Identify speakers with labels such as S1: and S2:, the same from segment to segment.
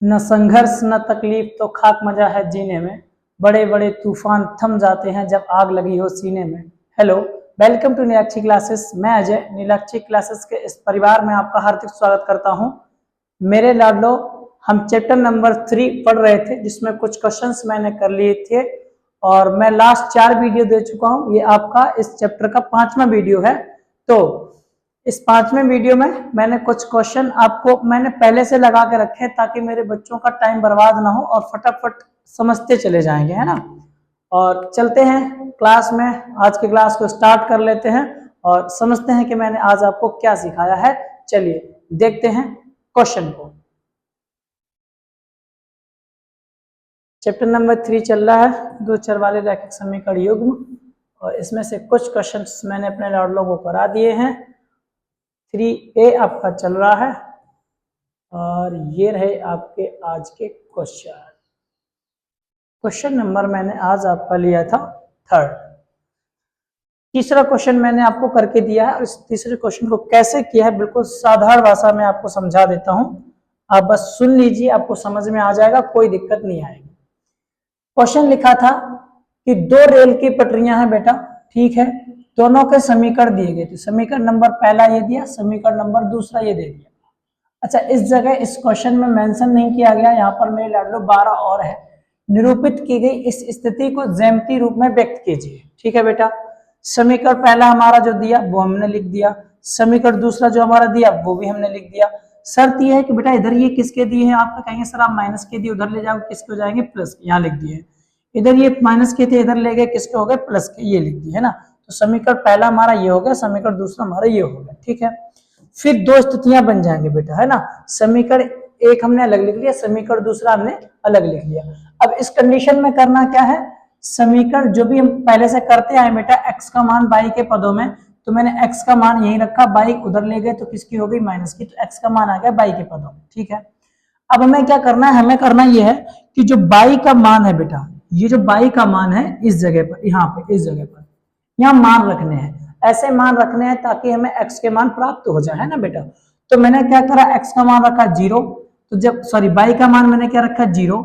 S1: न संघर्ष न तकलीफ तो खाक मजा है जीने में, बड़े बड़े तूफान थम जाते हैं जब आग लगी हो सीने में। Hello, welcome to Nilakshi classes. मैं अजय नीलाक्षी क्लासेस के इस परिवार में आपका हार्दिक स्वागत करता हूं। मेरे लाडलो, हम चैप्टर नंबर 3 पढ़ रहे थे, जिसमें कुछ क्वेश्चंस मैंने कर लिए थे और मैं लास्ट 4 वीडियो दे चुका हूं। ये आपका इस चैप्टर का 5वां वीडियो है। तो इस 5वें वीडियो में मैंने कुछ क्वेश्चन आपको मैंने पहले से लगा के रखे हैं, ताकि मेरे बच्चों का टाइम बर्बाद ना हो और फटाफट समझते चले जाएंगे, है ना। और चलते हैं क्लास में, आज की क्लास को स्टार्ट कर लेते हैं और समझते हैं कि मैंने आज आपको क्या सिखाया है। चलिए देखते हैं क्वेश्चन को। चैप्टर नंबर 3 चल रहा है, दो चर वाले रैखिक समीकरण युग्म, और इसमें से कुछ क्वेश्चंस मैंने अपने लाडलों को करा दिए हैं। 3A आपका चल रहा है और ये रहे आपके आज के क्वेश्चन। क्वेश्चन नंबर मैंने आज आपका लिया था 3rd। तीसरा क्वेश्चन मैंने आपको करके दिया है और इस तीसरे क्वेश्चन को कैसे किया है बिल्कुल साधारण भाषा में आपको समझा देता हूं। आप बस सुन लीजिए, आपको समझ में आ जाएगा, कोई दिक्कत नहीं आएगी। क्वेश्चन लिखा था कि दो रेल की पटरियां हैं बेटा, ठीक है। दोनों के समीकरण दिए गए थे। समीकरण नंबर पहला ये दिया, समीकरण नंबर दूसरा ये दे दिया। अच्छा, इस जगह इस क्वेश्चन में मेंशन नहीं किया गया, यहाँ पर मेरे लाडलो 12 और है। निरूपित की गई इस स्थिति को ज्यामितीय रूप में व्यक्त कीजिए, ठीक है बेटा। समीकरण पहला हमारा जो दिया वो हमने लिख दिया, समीकरण दूसरा जो हमारा दिया वो भी हमने लिख दिया। शर्त यह है कि बेटा इधर ये किसके दिए हैं, आपका कहेंगे सर आप माइनस के दिए, उधर ले जाओ किसके हो जाएंगे प्लस, यहाँ लिख दिए। इधर ये माइनस के थे, इधर ले गए किसके हो गए प्लस के, ये लिख दिए, है ना। तो समीकरण पहला हमारा ये हो गया, समीकरण दूसरा हमारा ये हो गया, ठीक है। फिर दो स्थितियां बन जाएंगे बेटा, है ना। समीकरण एक हमने अलग लिख लिया, समीकरण दूसरा हमने अलग लिख लिया। अब इस कंडीशन में करना क्या है, समीकरण जो भी हम पहले से करते आए बेटा, x का मान y के पदों में, तो मैंने x का मान यही रखा, y उधर ले गए तो किसकी हो गई माइनस की, तो x का मान आ गया y के पदों में, ठीक है। अब हमें क्या करना है, हमें करना यह है कि जो y का मान है बेटा, ये जो y का मान है इस जगह पर, यहाँ पे इस जगह पर यहाँ मान रखने हैं, ऐसे मान रखने हैं ताकि हमें x के मान प्राप्त हो जाए, है ना बेटा। तो मैंने क्या करा, x का मान रखा 0, तो जब सॉरी y का मान मैंने क्या रखा 0,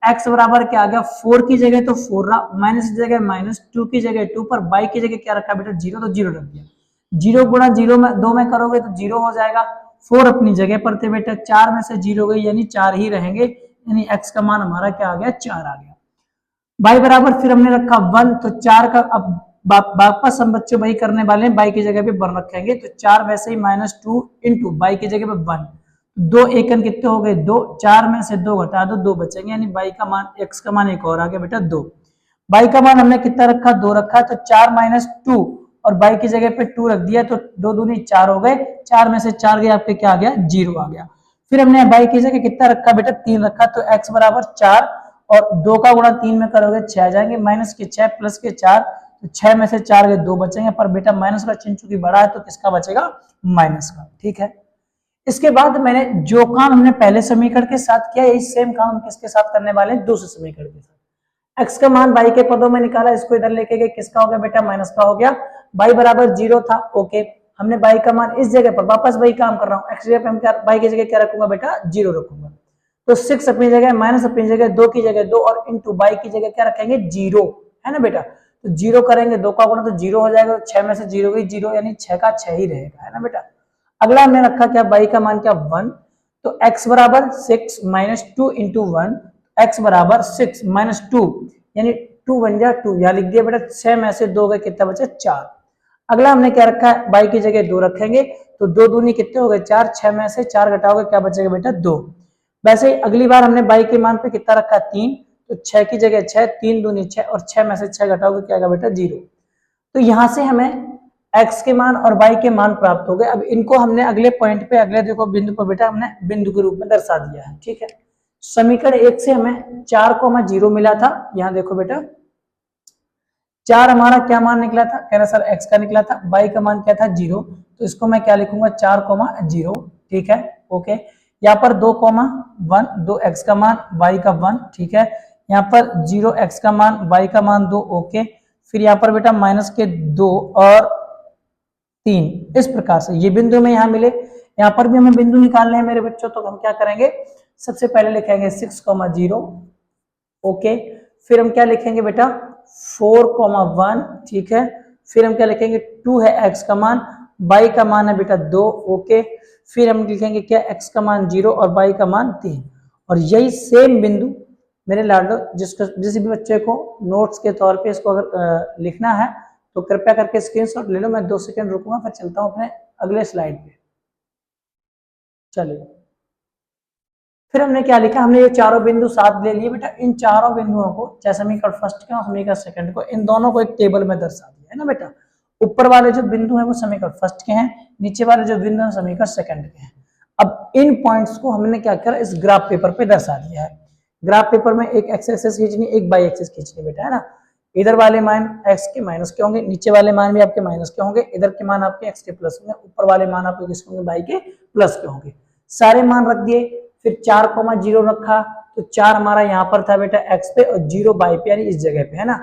S1: x बराबर क्या आ गया 4 की जगह तो 4 रहा, माइनस की जगह माइनस, 2 की जगह 2, पर y की जगह क्या रखा बेटा 0, तो 0 रख दिया। 0 गुणा 0 में 2 में करोगे तो 0 हो जाएगा। 4 अपनी जगह पर थे बेटा, 4 में से 0 गई यानी 4 ही रहेंगे, यानी x का मान हमारा क्या आ गया 4 आ गया। y बराबर फिर हमने रखा 1, तो 4 का अब वापस हम बच्चों वही करने वाले हैं, y की जगह पे 1 रखेंगे, तो 4 वैसे ही -2 इंटू y की जगह पे 1, 2 एकन कितने हो गए 2, 4 में से 2 घटा दो 2 बचेंगे, यानी y का मान x का मान एक और आ गया बेटा 2। y का मान हमने कितना रखा 2 रखा, तो 4 - 2 और y की जगह पे 2 रख दिया, तो 2 दूनी 4 हो गए, 4 में से 4 गए आपके क्या आ गया 0 आ गया। फिर हमने y की जगह कितना रखा बेटा 3 रखा, तो x बराबर 4 और 2 का गुणा 3 में करोगे 6 आ जाएंगे, माइनस के 6 प्लस के 4, तो 6 में से 4 गए 2 बचेंगे, पर बेटा माइनस का चिन्ह चूंकि बड़ा है तो किसका बचेगा माइनस का, ठीक है। इसके बाद मैंने जो काम हमने पहले समीकरण के साथ किया, यही सेम काम हम किसके साथ करने वाले हैं दूसरे समीकरण के साथ। x का मान y के पदों में निकाला, इसको इधर लेके गए, किसका हो गया बेटा माइनस का हो गया, y बराबर 0 था, ओके। हमने y का मान इस जगह पर वापस वही काम कर रहा हूँ, x जगह पे हम क्या y की जगह क्या रखूंगा बेटा 0 रखूंगा, तो 6 अपनी जगह, माइनस अपनी जगह, 2 की जगह 2 और इंटू y की जगह क्या रखेंगे 0, है ना बेटा। तो 0 करेंगे 2 का गुणा तो 0 हो जाएगा, 6 में से 0 गई 0, यानी 6 का 6 ही रहेगा, है ना बेटा। अगला हमने रखा क्या y का मान क्या 1, तो x बराबर 6 - 2 इंटू 1, x बराबर 6 - 2 यानी 2 बन गया 2, यहाँ लिख दिया बेटा। 6 में से 2 गए कितना बचे 4। अगला हमने क्या रखा है y की जगह 2 रखेंगे, तो 2 दूनी कितने हो गए 4, 6 में से 4 घटाओगे क्या बचेगा बेटा 2। वैसे ही अगली बार हमने y के मान पे कितना रखा 3, तो 6 की जगह 6, 3 दूनी 6 और 6 में से 6 घटाओगे क्या आएगा बेटा 0। तो यहां से हमें x के मान और y के मान प्राप्त हो गए। अब इनको हमने अगले पॉइंट पे, अगले देखो बिंदु पर बेटा हमने बिंदु के रूप में दर्शा दिया है, ठीक है। समीकरण 1 से हमें 4,0 मिला था, यहाँ देखो बेटा 4 हमारा क्या मान निकला था, कह रहा सर x का निकला था, y का मान क्या था 0, तो इसको मैं क्या लिखूंगा 4,0, ठीक है, ओके। यहाँ पर 2,1, 2x का मान y का 1, ठीक है। यहाँ पर 0x का मान y का मान 2, ओके। फिर यहाँ पर बेटा माइनस के 2 और 3, इस प्रकार से ये बिंदु में यहाँ मिले। यहाँ पर भी हमें बिंदु निकालने हैं मेरे बच्चों, तो हम क्या करेंगे सबसे पहले लिखेंगे 6,0, ओके। फिर हम क्या लिखेंगे बेटा 4,1, ठीक है। फिर हम क्या लिखेंगे 2 है x का मान, y का मान है बेटा 2, ओके। फिर हम लिखेंगे क्या x का मान 0 और y का मान 3। और यही सेम बिंदु मेरे लाडो जिस भी बच्चे को नोट्स के तौर पे इसको अगर लिखना है तो कृपया करके स्क्रीनशॉट ले लो। मैं 2 सेकंड रुकूंगा, फिर चलता हूं अपने अगले स्लाइड पे। चलिए, फिर हमने क्या लिखा, हमने ये चारों बिंदु साथ ले लिए बेटा। इन चारों बिंदुओं को, चाहे समीकरण फर्स्ट के और समीकरण सेकंड को, इन दोनों को एक टेबल में दर्शा दिया है ना बेटा। ऊपर वाले जो बिंदु है वो समीकरण फर्स्ट के हैं, नीचे वाले जो बिंदु है समीकरण सेकंड के हैं। अब इन पॉइंट्स को हमने क्या किया, इस ग्राफ पेपर पे दर्शा दिया है। ग्राफ पेपर में एक एक्स एक्सिस खींचनी, एक वाई एक्सिस खींचनी बेटा, है ना। इधर वाले मान एक्स के माइनस के होंगे, नीचे वाले मान भी आपके माइनस के होंगे, इधर के मान आपके एक्स के प्लस होंगे, ऊपर वाले मान आपके किसके होंगे, वाई के प्लस के होंगे। सारे मान रख दिए। फिर 4,0 रखा, तो 4 हमारा यहाँ पर था बेटा एक्स पे और 0 वाई पे, यानी इस जगह पे, है ना।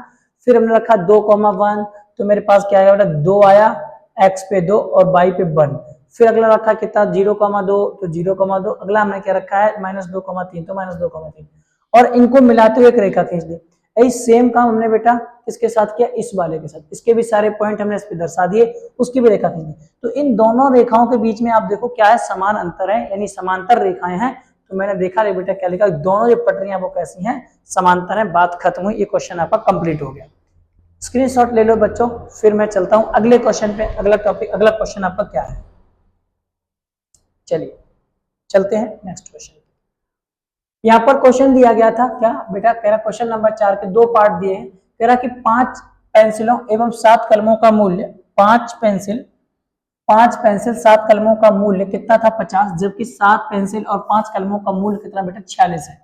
S1: फिर हमने रखा 2,1, तो मेरे पास क्या आया बेटा 2 आया, एक्स पे 2 और वाई पे 1। फिर अगला रखा कितना 0,2, तो 0,2। अगला हमने क्या रखा है -2,3, तो -2,3। और इनको मिलाते हुए एक रेखा खींच दी। यही सेम काम हमने बेटा किसके साथ किया, इस वाले के साथ। इसके भी सारे पॉइंट हमने इस पे दर्शा दिए, उसकी भी रेखा खींच दी। तो इन दोनों रेखाओं के बीच में आप देखो क्या है, समान अंतर है, यानी समांतर रेखाएं हैं। तो मैंने देखा रे बेटा क्या लिखा, दोनों जो पटरियां वो कैसी हैं, समांतर हैं। बात खत्म हुई, ये क्वेश्चन आपका कंप्लीट हो गया। स्क्रीनशॉट ले लो बच्चों। फिर मैं चलता हूं अगले क्वेश्चन पे। अगला टॉपिक, अगला क्वेश्चन आपका क्या है, चलिए चलते हैं नेक्स्ट क्वेश्चन। यहाँ पर क्वेश्चन दिया गया था क्या बेटा, कह रहा क्वेश्चन नंबर 4 के 2 पार्ट दिए हैं। कह रहा कि 5 पेंसिलों एवं 7 कलमों का मूल्य, 5 पेंसिल 7 कलमों का मूल्य कितना था 50, जबकि 7 पेंसिल और 5 कलमों का मूल्य कितना बेटा 46 है।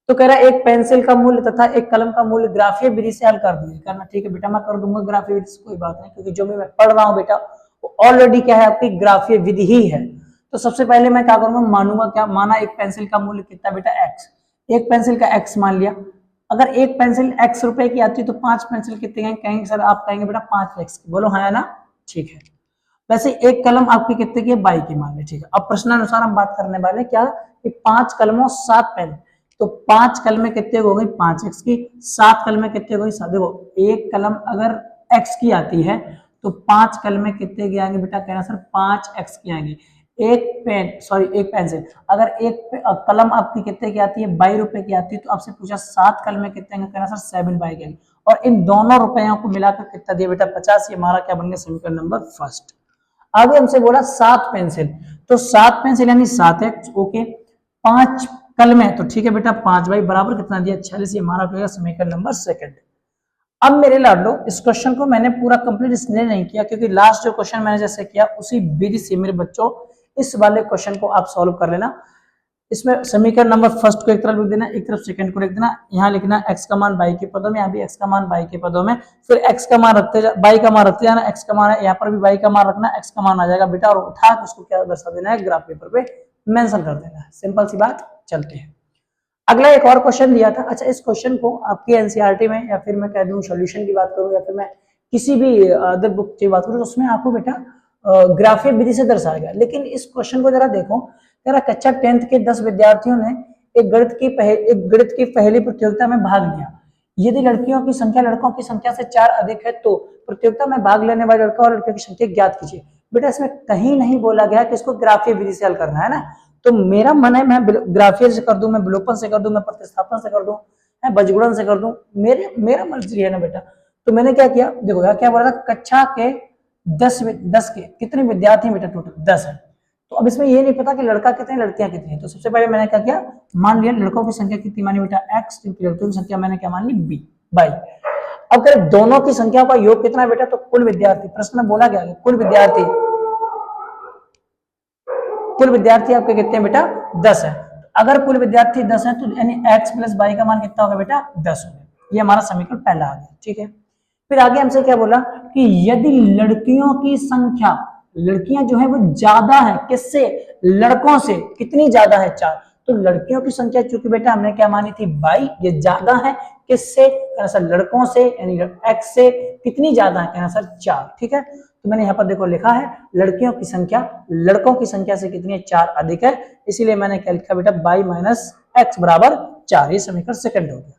S1: तो कह रहा है एक पेंसिल का मूल्य तथा एक कलम का मूल्य ग्राफीय विधि से हल कर दिए करना। ठीक है बेटा, मैं कर दूंगा ग्राफीय विधि से, कोई बात नहीं, क्योंकि जो भी मैं पढ़ रहा हूँ बेटा वो ऑलरेडी क्या है, आपकी ग्राफीय विधि ही है। तो सबसे पहले मैं क्या करूंगा, मानूंगा क्या, माना एक पेंसिल का मूल्य कितना बेटा x, एक पेंसिल का x मान लिया। अगर एक पेंसिल x रुपए की आती है तो 5 पेंसिल कितने कहेंगे सर, आप कहेंगे बेटा 5x की, बोलो हाँ या ना, ठीक है। वैसे एक कलम आपकी कितने की है, 22 की मान ली, ठीक है। अब प्रश्नानुसार हम बात करने वाले क्या कि 5 कलमों 7 पेन, तो 5 कलमें कितने हो गई 5x की, 7 कलमें कितने हो गई, देखो एक कलम अगर x की आती है तो 5 कलमें कितने की आएंगे बेटा, कहना सर 5x की आएंगी। एक पेंसिल अगर एक कलम आपकी कितने की आती है, 22 रुपए की आती है, तो आपसे पूछा 7 कलमें कितने आएंगे, कहना सर 7 बाई की आएंगी। और इन दोनों रुपयों को मिलाकर कितना दिया बेटा 50। ये हमारा क्या बन गया, समीकरण नंबर फर्स्ट। आगे हमसे बोला 7 पेंसिल, तो 7 पेंसिल यानी 7x, ओके। 5 कलमें, तो ठीक है बेटा 5 बाई बराबर कितना दिया 46। ये हमारा क्या समीकरण नंबर सेकंड। अब मेरे लाडलो इस क्वेश्चन को मैंने पूरा कंप्लीट इसलिए नहीं किया क्योंकि लास्ट जो क्वेश्चन मैंने जैसे किया उसी विधि से मेरे बच्चों इस वाले क्वेश्चन को आप सॉल्व कर लेना। इसमें समीकरण नंबर फर्स्ट को एक तरफ लिख देना, एक तरफ सेकंड को लिख देना। यहाँ लिखना x का मान y के पदों में, यहाँ भी x का मान y के पदों में। फिर x का मान रखते y का मान रखते जाना, x का मान है यहाँ पर भी y का मान रखना, x का मान आ जाएगा बेटा, और उठा के उसको क्या दर्शा देना है, ग्राफ पेपर पे मेंशन कर देना है। सिंपल सी बात। चलते हैं अगला एक और क्वेश्चन दिया था। अच्छा, इस क्वेश्चन को आपकी एनसीईआरटी में, या फिर मैं कह दूं सॉल्यूशन की बात करूं, या फिर मैं किसी भी अदर बुक की बात करूं, तो उसमें आपको बेटा ग्राफीय विधि से दर्शाया गया। लेकिन इस क्वेश्चन को जरा देखो, जरा कक्षा 10th के 10 विद्यार्थियों ने एक गणित की पहली प्रतियोगिता में भाग लिया। यदि लड़कियों की संख्या लड़कों की संख्या से 4 अधिक है तो प्रतियोगिता में भाग लेने वाले लड़का और लड़कियों की संख्या ज्ञात कीजिए। बेटा इसमें कहीं नहीं बोला गया कि इसको ग्राफीय विधि से हल करना है ना। तो मेरा मन है मैं ग्राफीय से कर दूं, मैं विलोपन से कर दूं, मैं प्रतिस्थापन से कर दूं, मैं बजगुणन से कर दूं, मेरा मर्जी है ना बेटा। तो मैंने क्या किया, देखो यार क्या बोला था, कक्षा के 10 के कितने विद्यार्थी बेटा, टोटल 10 है। तो अब इसमें ये नहीं पता कि लड़का कितने लड़कियां कितनी है। तो सबसे पहले मैंने क्या किया, मान लिया लड़कों की संख्या कितनी मानी बेटा x, लड़कियों की संख्या मैंने क्या मान ली b बाई। अब अगर दोनों की संख्या का योग कितना है बेटा, तो कुल विद्यार्थी, प्रश्न में बोला गया कुल विद्यार्थी आपके कितने हैं बेटा 10 है। अगर कुल विद्यार्थी 10 है तो यानी x प्लस y का मान कितना होगा बेटा 10 होगा। ये हमारा समीकरण पहला आ गया, ठीक है। फिर आगे हमसे क्या बोला कि यदि लड़कियों की संख्या, लड़कियां जो है वो ज्यादा है किससे, लड़कों से, कितनी ज्यादा है 4। तो लड़कियों की संख्या चूंकि बेटा हमने क्या मानी थी 22, ये ज्यादा है किससे, कहना सर लड़कों से, यानी x से कितनी ज्यादा है, कहना सर 4, ठीक है। तो मैंने यहाँ पर देखो लिखा है लड़कियों की संख्या लड़कों की संख्या से कितनी है, 4 अधिक है, इसीलिए मैंने क्या लिखा बेटा y माइनस एक्स बराबर 4। ये समीकरण सेकंड हो गया।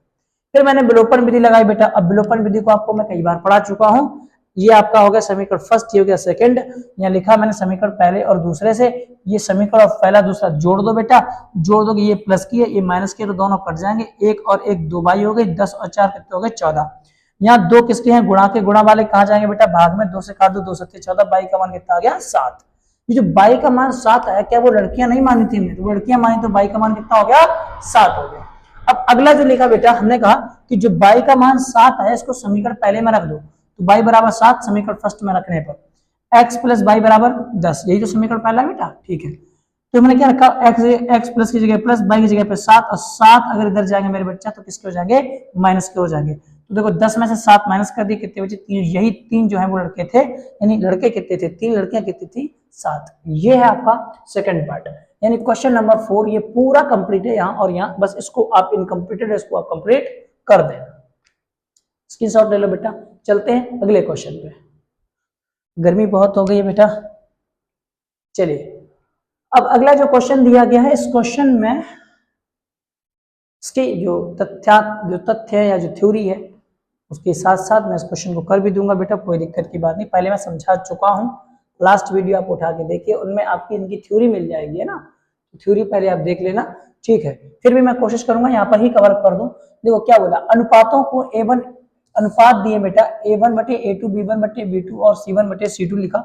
S1: फिर मैंने विलोपन विधि लगाई बेटा। अब विलोपन विधि को आपको मैं कई बार पढ़ा चुका हूं। ये आपका हो गया समीकरण फर्स्ट, ये हो गया सेकंड। यहाँ लिखा मैंने समीकरण पहले और दूसरे से, ये समीकरण पहला दूसरा जोड़ दो बेटा, जोड़ दोगे ये प्लस की है ये माइनस की है तो दोनों कट जाएंगे, 1 और 1 2 बाई हो गई, 10 और 4 कितने हो गए 14। यहाँ 2 किसके हैं, गुणा के, गुणा वाले कहाँ जाएंगे बेटा भाग में, 2 से काट दो 2 7 14, बाई का मान कितना आ गया 7। ये जो बाई का मान 7 है, क्या वो लड़कियां नहीं मानी थी हमने, तो लड़कियां मानी तो बाई का मान कितना हो गया 7 हो गया। अब अगला जो लिखा बेटा, हमने कहा कि जो बाई का मान 7 है इसको समीकरण पहले में रख दो, तो बाई बराबर 7 समीकरण फर्स्ट में रखने पर एक्स प्लस बाई बराबर 10, यही तो समीकरण पहला है बेटा, ठीक है। तो हमने क्या रखा, एक्स प्लस की जगह प्लस, बाई की जगह पे 7, और 7 अगर इधर जाएंगे मेरे बच्चा तो किसके हो जाएंगे, माइनस के हो जाएंगे। तो देखो 10 में से 7 माइनस कर दिए, कितने बचे 3, यही 3 जो है वो लड़के थे, यानी लड़के कितने थे 3, लड़कियां कितनी थी 7। ये है आपका सेकंड पार्ट, यानी क्वेश्चन नंबर 4 ये पूरा कंप्लीट है यहाँ और यहाँ, बस इसको आप इनकम्प्लीटेड है इसको आप कंप्लीट कर देना। स्क्रीनशॉट ले लो बेटा। चलते हैं अगले क्वेश्चन पे, गर्मी बहुत हो गई है बेटा। चलिए अब अगला जो क्वेश्चन दिया गया है, इस क्वेश्चन में इसके जो तथ्य है या जो थ्योरी है उसके साथ साथ मैं इस क्वेश्चन को कर भी दूंगा बेटा, कोई दिक्कत की बात नहीं। पहले मैं समझा चुका हूं, लास्ट वीडियो आप उठा के देखिए, उनमें आपकी इनकी थ्योरी मिल जाएगी है ना, थ्योरी पहले आप देख लेना, ठीक है। फिर भी मैं कोशिश करूंगा यहाँ पर ही कवर कर दूं। देखो क्या बोला, अनुपातों को A1 अनुपात दिए बेटा, A1 बटे A2 B1 बटे B2 और C1 बटे C2 लिखा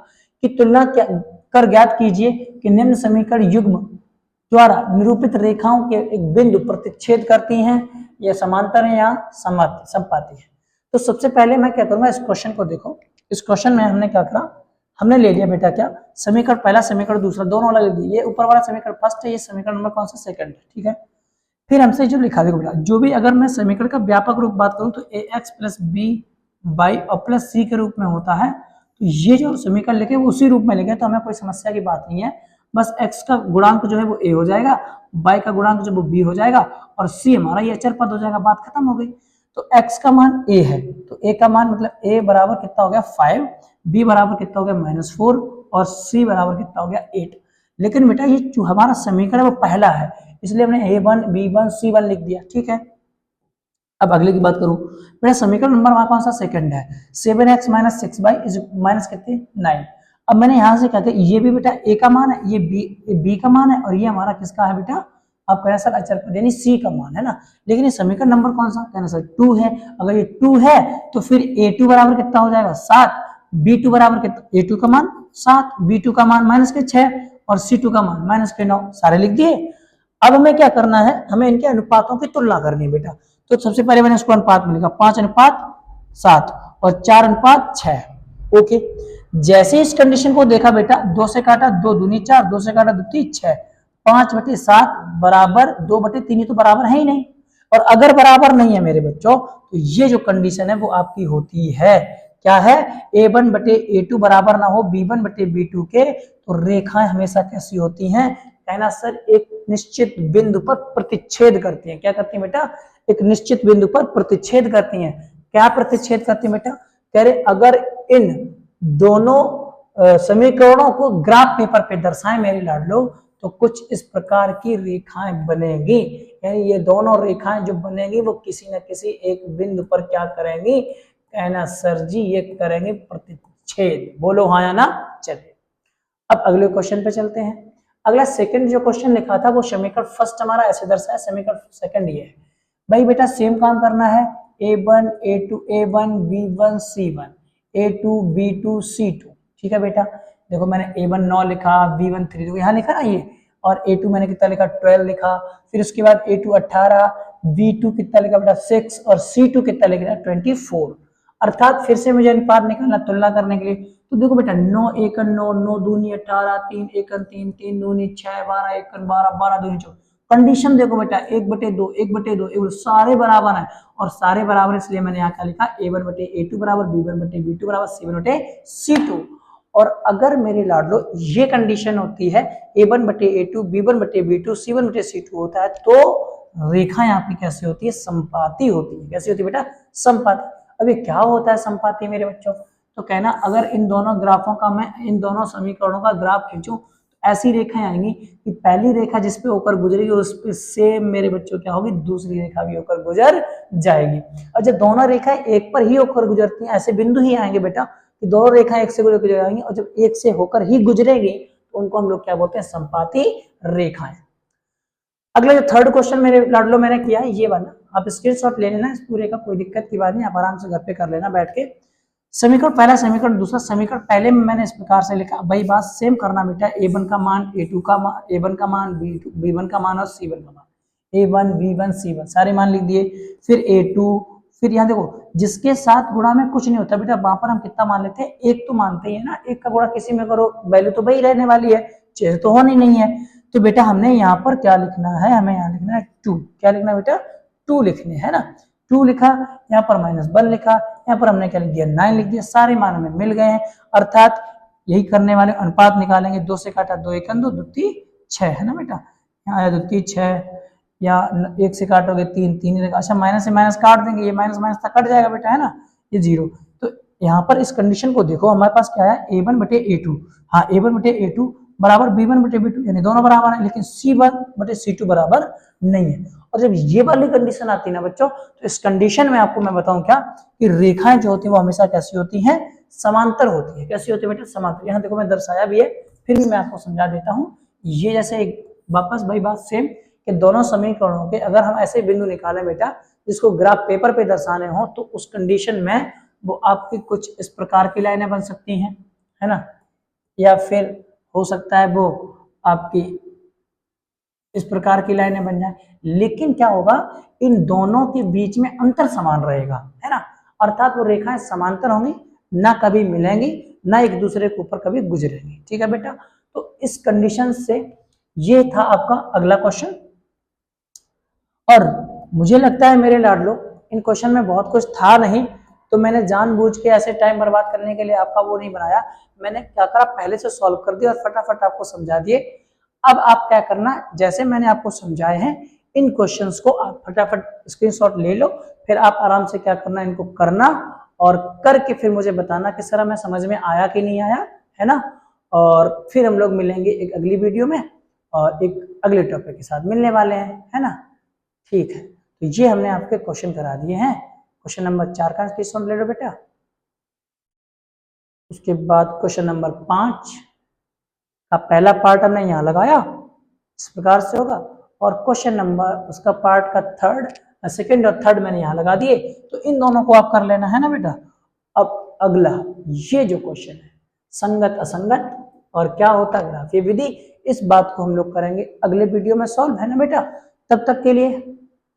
S1: कि तुलना कर ज्ञात कीजिए कि निम्न समीकरण युग्म द्वारा निरूपित रेखाओं के एक बिंदु प्रतिच्छेद करती हैं, या समांतर है या समपाती है। तो सबसे पहले मैं क्या करूंगा, इस क्वेश्चन को देखो। इस क्वेश्चन में हमने क्या करा, हमने ले लिया बेटा क्या, समीकरण पहला समीकरण दूसरा दोनों वाला ले लिए। ये ऊपर वाला समीकरण फर्स्ट है, ये समीकरण नंबर कौन सा सेकंड है, ठीक है। फिर हमसे जो लिखा देखो बेटा, जो भी अगर मैं समीकरण का व्यापक रूप बात करूं तो ax प्लस बी बाई और प्लस सी के रूप में होता है। तो ये जो समीकरण लिखे वो उसी रूप में लिखे, तो हमें कोई समस्या की बात नहीं है। बस x का गुणांक जो है वो a हो जाएगा, y का गुणांक जो वो b हो जाएगा, और c हमारा ये अचर पद हो जाएगा, बात खत्म हो गई। तो x का मान a है, तो a का मान मतलब a बराबर कितना हो गया 5, b बराबर कितना हो गया -4 और c बराबर कितना हो गया 8। लेकिन बेटा ये जो हमारा समीकरण है वो पहला है, इसलिए हमने A1 B1 C1 लिख दिया, ठीक है। अब अगले की बात करूं, मेरा समीकरण नंबर वहां कौन सा सेकंड है, 7x माइनस 6y माइनस कितने 9। अब मैंने यहां से क्या किया, ये भी बेटा a का मान है, ये b का मान है, और ये हमारा किसका है बेटा, आप कहना सर अचर पद यानी c का मान है ना। लेकिन ये समीकरण नंबर कौन सा, कहना सर 2 है। अगर ये 2 है तो फिर a2 बराबर कितना हो जाएगा 7, b2 बराबर कितना, a2 का मान 7, b2 का मान माइनस के 6 और c2 का मान माइनस के 9, सारे लिख दिए। अब हमें क्या करना है, हमें इनके अनुपातों की तुलना करनी है बेटा। तो सबसे पहले मैंने इसको अनुपात में लिखा 5:7 और 4:6, ओके। जैसे इस कंडीशन को देखा बेटा, 2 से काटा 2 दूनी 4, 2 से काटा 2 3 6, 5/7 बराबर 2/3, ये तो बराबर है ही नहीं। और अगर बराबर नहीं है मेरे बच्चों, तो ये जो कंडीशन है वो आपकी होती है, क्या है, A1/A2 बराबर ना हो B1/B2 के, तो रेखाएं हमेशा कैसी होती हैं, कहना सर एक निश्चित बिंदु पर प्रतिच्छेद करती हैं। क्या करती हैं बेटा, एक निश्चित बिंदु पर प्रतिच्छेद करती हैं। क्या प्रतिच्छेद करती हैं बेटा, कह रहे अगर इन दोनों समीकरणों को ग्राफ पेपर पे दर्शाएं मेरे लाडलो, तो कुछ इस प्रकार की रेखाएं बनेगी, यानी ये दोनों रेखाएं जो बनेगी वो किसी न किसी एक बिंदु पर क्या करेंगी, कहना सर जी ये करेंगे प्रतिच्छेद। बोलो हाँ या ना। चलिए अब अगले क्वेश्चन पे चलते हैं। अगला सेकंड जो क्वेश्चन लिखा था वो समीकरण फर्स्ट हमारा ऐसे दर्शाया, समीकरण सेकंड ये है। भाई बेटा सेम काम करना है, A1 A2 A1 B1 C1 A2 B2 C2, ठीक है बेटा। देखो मैंने A1 9 लिखा, B1 3, देखो यहाँ लिखा ना ये, और A2 मैंने कितना लिखा 12 लिखा, फिर उसके बाद A2 18, B2 कितना लिखा बेटा 6 और C2 कितना लिखा 24। अर्थात फिर से मुझे अनुपात निकालना तुलना करने के लिए, तो देखो बेटा 9 1 9 9 दूनी 18, 3 1 3 3 दूनी 6 12 1 12 12 दूनी 14। कंडीशन देखो बेटा 1/2 1/2 सारे बराबर है, और सारे बराबर इसलिए मैंने यहाँ क्या लिखा A1/A2 बराबर B1/B2 बराबर C1/C2। और अगर मेरे लाडलो ये कंडीशन होती है A1/A2 B1/B2 C1/C2 होता है, तो रेखाएं आपकी कैसी होती है, संपाती होती है। कैसी होती है बेटा, संपाती। अब ये क्या होता है संपाती मेरे बच्चों, तो कहना अगर इन दोनों ग्राफों का मैं इन दोनों समीकरणों का ग्राफ खींचूं तो ऐसी रेखाएं आएंगी कि पहली रेखा जिस पे होकर गुजरेगी उस पे सेम मेरे बच्चों क्या होगी, दूसरी रेखा भी होकर गुजर जाएगी। और जब दोनों रेखाएं एक पर ही होकर गुजरती हैं, ऐसे बिंदु ही आएंगे बेटा कि दोनों रेखाएं एक से गुजर जाएंगी, और जब एक से होकर ही गुजरेगी तो उनको हम लोग क्या बोलते हैं, संपाती रेखाएं। अगला जो थर्ड क्वेश्चन मेरे लाडलो मैंने किया है ये वाला, आप स्क्रीनशॉट ले लेना इस पूरे का, कोई दिक्कत की बात नहीं, आप आराम से घर पे कर लेना बैठ के। समीकरण पहला समीकरण दूसरा समीकरण पहले में मैंने इस प्रकार से लिखा, भाई बात सेम करना बेटा, a1 का मान a2 का मान, a1 का मान b1 का मान और c1 का मान, a1 b1 c1 सारे मान लिख दिए। फिर a2, फिर यहाँ देखो जिसके साथ गुणा में कुछ नहीं होता बेटा, वहां पर हम कितना मान लेते हैं, एक तो मानते ही है ना, एक का गुणा किसी में करो वैल्यू तो वही रहने वाली है, चेंज तो होनी नहीं है। तो बेटा हमने यहाँ पर क्या लिखना है, हमें यहाँ लिखना है 2, क्या लिखना है बेटा, 2 लिखने है ना, 2 लिखा, यहाँ पर -1 लिखा, यहाँ पर हमने क्या लिख दिया 9 लिख दिया, सारे मान हमें मिल गए हैं। अर्थात यही करने वाले अनुपात निकालेंगे, 2 से काटा 2 1 2 2 3 6 है ना बेटा, यहाँ आया 2 3 6, या 1 से काटोगे 3 3 रहेगा, अच्छा माइनस से माइनस काट देंगे, ये माइनस माइनस तक कट जाएगा बेटा है ना, ये 0। तो यहाँ पर इस कंडीशन को देखो हमारे पास क्या है, a1 बटे a2, हाँ a1 बटे a2 बराबर b1 बटे b2, यानी दोनों बराबर है, लेकिन c1 बटे c2 बराबर नहीं है। और जब ये वाली कंडीशन आती है ना बच्चों, तो इस कंडीशन में आपको मैं बताऊं क्या, कि रेखाएं जो होती है वो हमेशा कैसी होती हैं, समांतर होती है। कैसी होती है बेटा, समांतर। यहाँ देखो मैं दर्शाया भी है, फिर भी मैं आपको समझा देता हूँ। ये जैसे वापस भाई बात सेम, कि दोनों समीकरणों के अगर हम ऐसे बिंदु निकालें बेटा जिसको ग्राफ पेपर पे दर्शाने हो, तो उस कंडीशन में वो आपकी कुछ इस प्रकार की लाइनें बन सकती हैं, है ना, या फिर हो सकता है वो आपकी इस प्रकार की लाइनें बन जाए, लेकिन क्या होगा, इन दोनों के बीच में अंतर समान रहेगा, है ना, अर्थात वो रेखाएं समांतर होंगी, ना कभी मिलेंगी, ना एक दूसरे के ऊपर कभी गुजरेंगी। ठीक है बेटा, तो इस कंडीशन से ये था आपका अगला क्वेश्चन। और मुझे लगता है मेरे लाडलो इन क्वेश्चन में बहुत कुछ था नहीं, तो मैंने जानबूझ के ऐसे टाइम बर्बाद करने के लिए आपका वो नहीं बनाया, मैंने क्या करा पहले से सॉल्व कर दिया और फटाफट आपको समझा दिए। अब आप क्या करना, जैसे मैंने आपको समझाए हैं इन क्वेश्चंस को आप फटाफट स्क्रीनशॉट ले लो, फिर आप आराम से क्या करना, इनको करना और करके फिर मुझे बताना कि सर हमें समझ में आया कि नहीं आया, है ना। और फिर हम लोग मिलेंगे एक अगली वीडियो में और एक अगले टॉपिक के साथ मिलने वाले हैं, है ना। ठीक है, तो ये हमने आपके क्वेश्चन करा दिए हैं। क्वेश्चन नंबर 4 का स्क्रीनशॉट ले लो बेटा। उसके बाद क्वेश्चन नंबर 5 का पहला पार्ट हमने यहाँ लगाया, इस प्रकार से होगा, और क्वेश्चन नंबर उसका पार्ट का सेकंड और थर्ड मैंने यहाँ लगा दिए, तो इन दोनों को आप कर लेना है ना बेटा। अब अगला ये जो क्वेश्चन है संगत असंगत और क्या होता है ग्राफीय विधि, इस बात को हम लोग करेंगे अगले वीडियो में सॉल्व, है ना बेटा। तब तक के लिए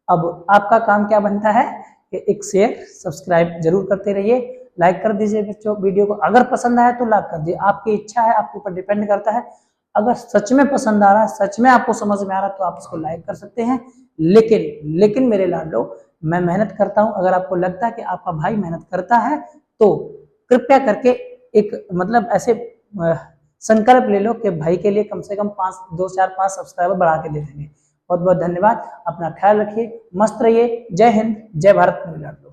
S1: अब आपका काम क्या बनता है कि एक शेयर सब्सक्राइब जरूर करते रहिए, लाइक कर दीजिए बच्चों वीडियो को, अगर पसंद आया तो लाइक कर दीजिए, आपकी इच्छा है, आपके ऊपर डिपेंड करता है। अगर सच में पसंद आ रहा है, सच में आपको समझ में आ रहा है, तो आप इसको लाइक कर सकते हैं। लेकिन मेरे लाडलो मैं मेहनत करता हूं, अगर आपको लगता है कि आपका भाई मेहनत करता है तो कृपया करके एक मतलब ऐसे संकल्प ले लो कि भाई के लिए कम से कम 2 4 5 सब्सक्राइबर बढ़ा के दे देंगे। बहुत बहुत धन्यवाद, अपना ख्याल रखिए, मस्त रहिए, जय हिंद जय भारत मेरे लाडलो।